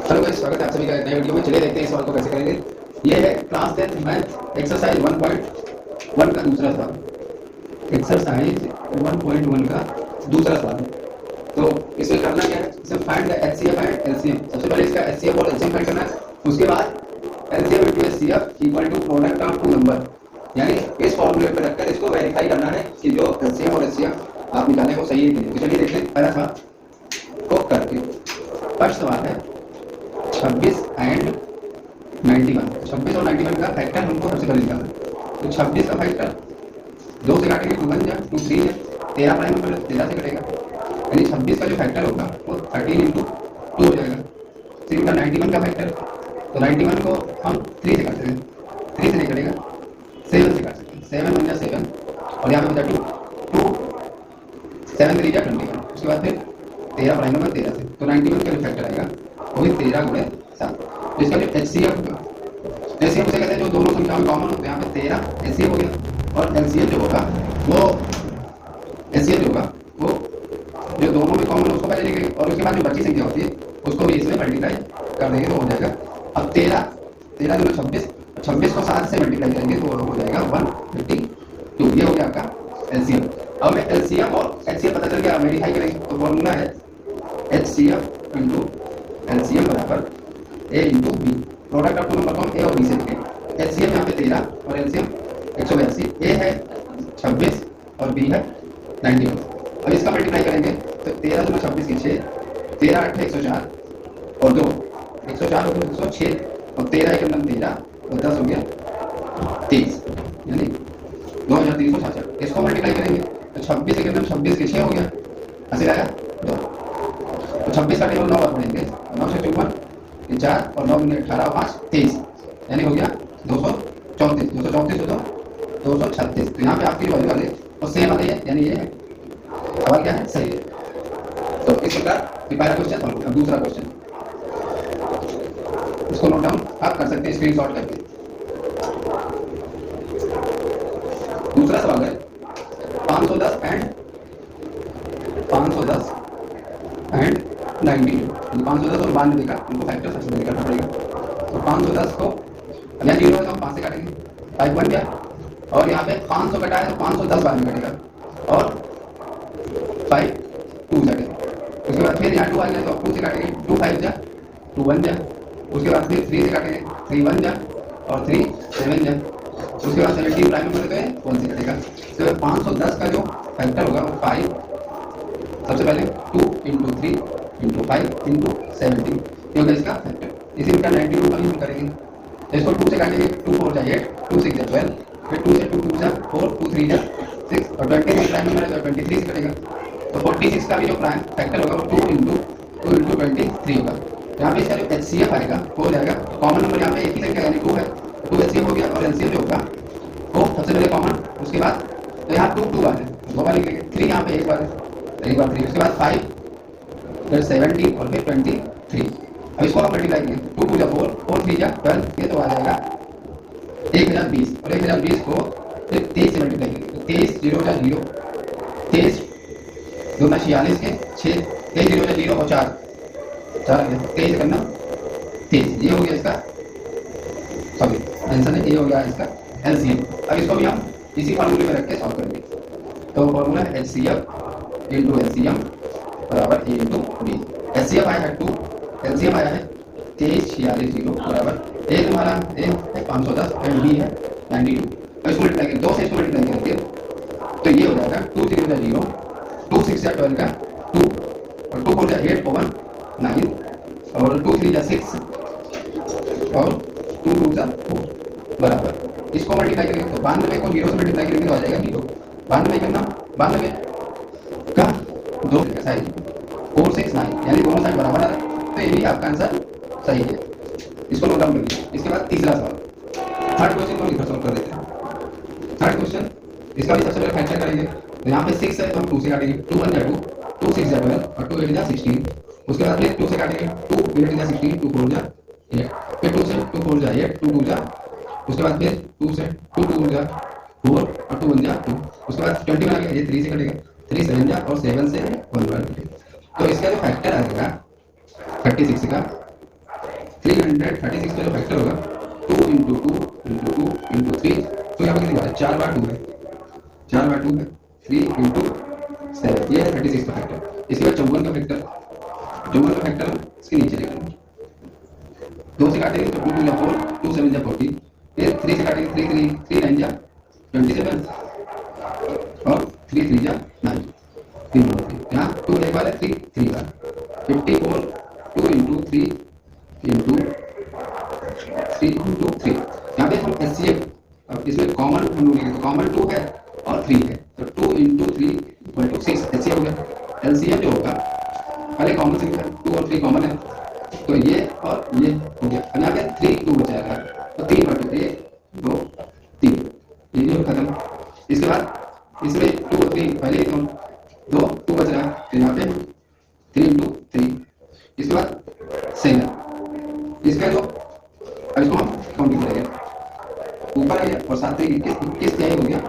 Hello guys, स्वागत है आप सभी का एक नए वीडियो में। चलिए देखते हैं इस सवाल को कैसे करेंगे। ये है क्लास 10 मैथ एक्सरसाइज 1.1 का दूसरा सवाल। एक्सरसाइज 1.1 का दूसरा सवाल। तो इसमें करना क्या है, इसमें find the HCF and LCM. सबसे पहले इसका एचसीएफ और एलसीएम फाइंड करना है। उसके बाद LCM into HCF equal to product of two number, यानी इस फॉर्मूले पर रखकर इसको वेरीफाई करना है कि जो एलसीएम और एचसीएफ आप निकाले वो सही है कि नहीं। तो चलिए देखते हैं पहला सवाल को करके। फर्स्ट सवाल है 26 एंड 91। 26 और 91 का फैक्टर हमको सबसे पहले निकालना है। तो 26 का फैक्टर 2 से काटेंगे 2 1 जा 2 3 है, 13 प्राइम नंबर 13 से कटेगा, यानी 26 का जो फैक्टर होगा वो 13 इंटू 2 हो जाएगा। फिर इनका 91 का फैक्टर, तो 91 को हम 3 से काट सकते हैं, 3 से नहीं कटेगा 7 से काट सकते हैं, 7 1 जा 7 और यहाँ पे बचा 2 7 3 जा 21। उसके बाद फिर 13 प्राइम नंबर 13 से, तो 91 का जो फैक्टर आएगा वो भी 13 गुणे 7। तो इसका जो एचसीएफ होगा, एचसीएफ उसे कहते हैं जो दोनों संख्याओं में कॉमन होते हैं। यहाँ पे 13 एचसीएफ हो गया और एलसीएम जो होगा वो एचसीएफ जो होगा वो जो दोनों में कॉमन है उसको पहले लिखेंगे और उसके बाद जो बची संख्या होती है उसको भी इसमें मल्टीप्लाई कर देंगे तो हो जाएगा। अब 13 जो 26 को 7 से मल्टीप्लाई करेंगे तो हो जाएगा 152। ये हो गया आपका एलसीएम। अब मैं एलसीएम और एचसीएफ पता चल गया, वेरीफाई करेंगे। तो फॉर्मूला है एचसीएफ इंटू एलसीएम बराबर A into B. Product of two number को ए और बी से लिखेंगे। एचसीएम यहाँ पे 13 और एलसीएम 182। ए है 26 और बी है 91। अब इसका मल्टीप्लाई करेंगे तो 13 दूना 26 की 6, 13 8 104 और 2 104 और 106 और 13 1 9 13 और 10 हो गया 23, यानी 2366। इसको मल्टीप्लाई करेंगे तो 26 1 9 26 की 6 हो गया, ऐसे आया 2। तो 26 का टेबल 9 बार पढ़ेंगे, 9 से 54 4 और 9 गुने 18 और 5 23, यानी हो गया 234। 234 हो तो 236। तो यहाँ पे आपकी जो वैल्यू आ गई वो सेम आ गई है, यानी ये सवाल क्या है, सही है। तो इस प्रकार पहला क्वेश्चन सॉल्व। अब दूसरा क्वेश्चन, इसको नोट डाउन आप कर सकते हैं स्क्रीनशॉट करके। दूसरा सवाल है 510 एंड 92। 510 और 92 का उनको फैक्टर सबसे पहले करना पड़ेगा। तो 510 को यहाँ 0 है तो हम 5 से काटेंगे, 5 बन गया। और यहाँ पे 500 कटा है तो 510 बाद में कटेगा और 5 2 जाएगा। उसके बाद फिर यहाँ 2 आ गया तो 2 से काटेंगे, 2 5 जा 2 1 जा। उसके बाद फिर 3 से काटेंगे, 3 1 जा और 3 7 जा। उसके बाद 17 प्राइम नंबर देते हैं 1 से कटेगा। तो 510 का जो फैक्टर होगा वो 5, सबसे पहले 2 इंटू 3 इंटू 5 इंटू 17, ये होगा इसका फैक्टर। इसी का 92 का भी हम करेंगे। तो इसको 2 से काटेंगे, 2 4 जा 8, 2 6 जा 12, फिर 2 से 2 2 जा 4, 2 3 जा 6 और 23 प्राइम नंबर है तो 23 से कटेगा। तो 46 का भी जो प्राइम फैक्टर होगा वो 2 इंटू 23 होगा। यहाँ पे इसका जो एचसीएफ आएगा वो हो जाएगा, कॉमन नंबर यहाँ पे एक ही संख्या यानी 2 है, 2 एचसीएफ हो गया और एलसीएम जो होगा वो सबसे पहले कॉमन। उसके बाद तो यहाँ 2 2 बार है, 2 बार लिखेंगे, 3 यहाँ पे एक बार है, एक बार 3। उसके बाद 5 फिर 17 और फिर 23। अब इसको हम मल्टीप्लाई करेंगे, 2 2 जा 4, 4 3 जा 12, ये तो आ जाएगा 1020 और 1020 को फिर 23 से मल्टीप्लाई करेंगे। 23 0 जा 0, 23 2 46 के 6, 23 0 जा 0 और 4 4 आ गया, 23 करना 23। ये हो गया इसका, सॉरी आंसर है, ये हो गया इसका एलसीएम। अब इसको भी हम इसी फॉर्मूले में रख के सॉल्व करेंगे। तो फॉर्मूला है एचसीएफ इंटू एलसीएम बराबर ए इंटू बी। एचसीएफ आया है 2, एलसीएम आया है 23 46 0 बराबर ए तुम्हारा ए है 510 एंड बी है 92। तो इसको मल्टीप्लाई करें, 2 से इसको मल्टीप्लाई करेंगे तो ये हो जाएगा 2 3 जा 0, 2 6 जा 12 का 2 और 2 4 जा 8 और 1 9 और 2 3 जा 6 और 2 2 जा 4 बराबर। इसको मल्टीप्लाई करेंगे तो 92 को 0 से मल्टीप्लाई करेंगे तो आ जाएगा 0। 92 करना 92 का 2 साइड 4 6 9, यानी दोनों साइड बराबर आ रहा है, तो ये भी आपका आंसर सही है। इसको नोट डाउन करिए। इसके बाद तीसरा सवाल, थर्ड क्वेश्चन को लिखकर सॉल्व कर देते हैं। थर्ड क्वेश्चन, इसका भी सबसे पहले फैक्टर करेंगे। तो यहाँ पे 6 है तो हम 2 से काटेंगे, 2 1 जा 2, 2 6 जा 12 और 2 8 जा 16। उसके बाद फिर 2 से काटेंगे, 2 8 जा 16, 2 4 जा 8, फिर 2 से 2 4 जा 8, 2 2 जा, उसके बाद फिर 2 से 2 2 जा 4 और 2 1 जा 2। उसके बाद 20 बना के ये 3 से कटेगा, 3 7 जा और 7 से 1 1 कटेगा। तो इसका जो फैक्टर आएगा 36 का 336 का जो फैक्टर होगा 2 इंटू 2 इंटू 2 इंटू 3, तो यहाँ पर कितनी बार है, 4 बार 2 है, 4 बार 2 है, 3 इंटू 7, ये है 36 का फैक्टर। इसके बाद 54 का फैक्टर, 54 का फैक्टर इसके नीचे लिखेंगे, 2 से काटेंगे तो 2 या 4, 2 7 या 40, फिर 3 से काटेंगे 3 9 या 27 और 3 3 या 9, 3 यहाँ 2 एक बार है, 3 3 बार, 54 2 इंटू 3 इंटू 3 इंटू 3। यहाँ पे हम एचसीएफ, अब इसमें कॉमन हम लोग तो कॉमन 2 है और 3 है, तो 2 इंटू 3 इक्वल टू 6 एचसीएफ हो गया। एलसीएम जो होगा पहले कॉमन से 2 और 3 कॉमन है, तो ये और ये हो गया। अब यहाँ पे 3 2 बचाएगा, तो 3 बटे 1 2 3, ये भी खत्म। इसके बाद इसमें 2 और 3 पहले ही तो 2 बच रहा है, तो यहाँ पे 3 इंटू 3, इसके बाद 7, इसका जो अब इसको हम काउंटिंग करेंगे, ऊपर है और साथ में 21 क्या हो गया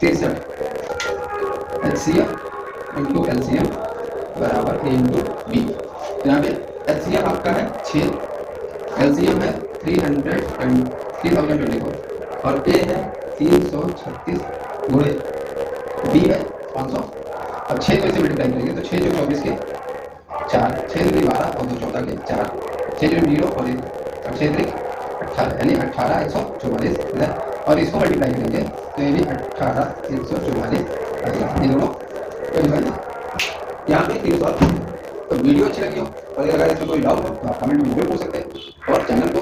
63, एचसीएफ इंटू एलसीएम बराबर ए इंटू बी। यहाँ पे एचसीएफ आपका है 6, एलसीएम है 3024 और ए है 336 गुणे बी है 500। अब 6 को इसे मल्टीप्लाई करेंगे तो 6 जो 24 के 4, 6 3 12 और 2 14 के 4, 6 0 और 1, अब 6 3 18 यानी 18 144 है, और इसको मल्टीप्लाई करेंगे तो ये भी 18 144 ये दोनों यहाँ पे 300। तो वीडियो अच्छी लगी हो और अगर इसमें कोई डाउट हो तो आप कमेंट में जरूर पूछ सकते हैं और चैनल को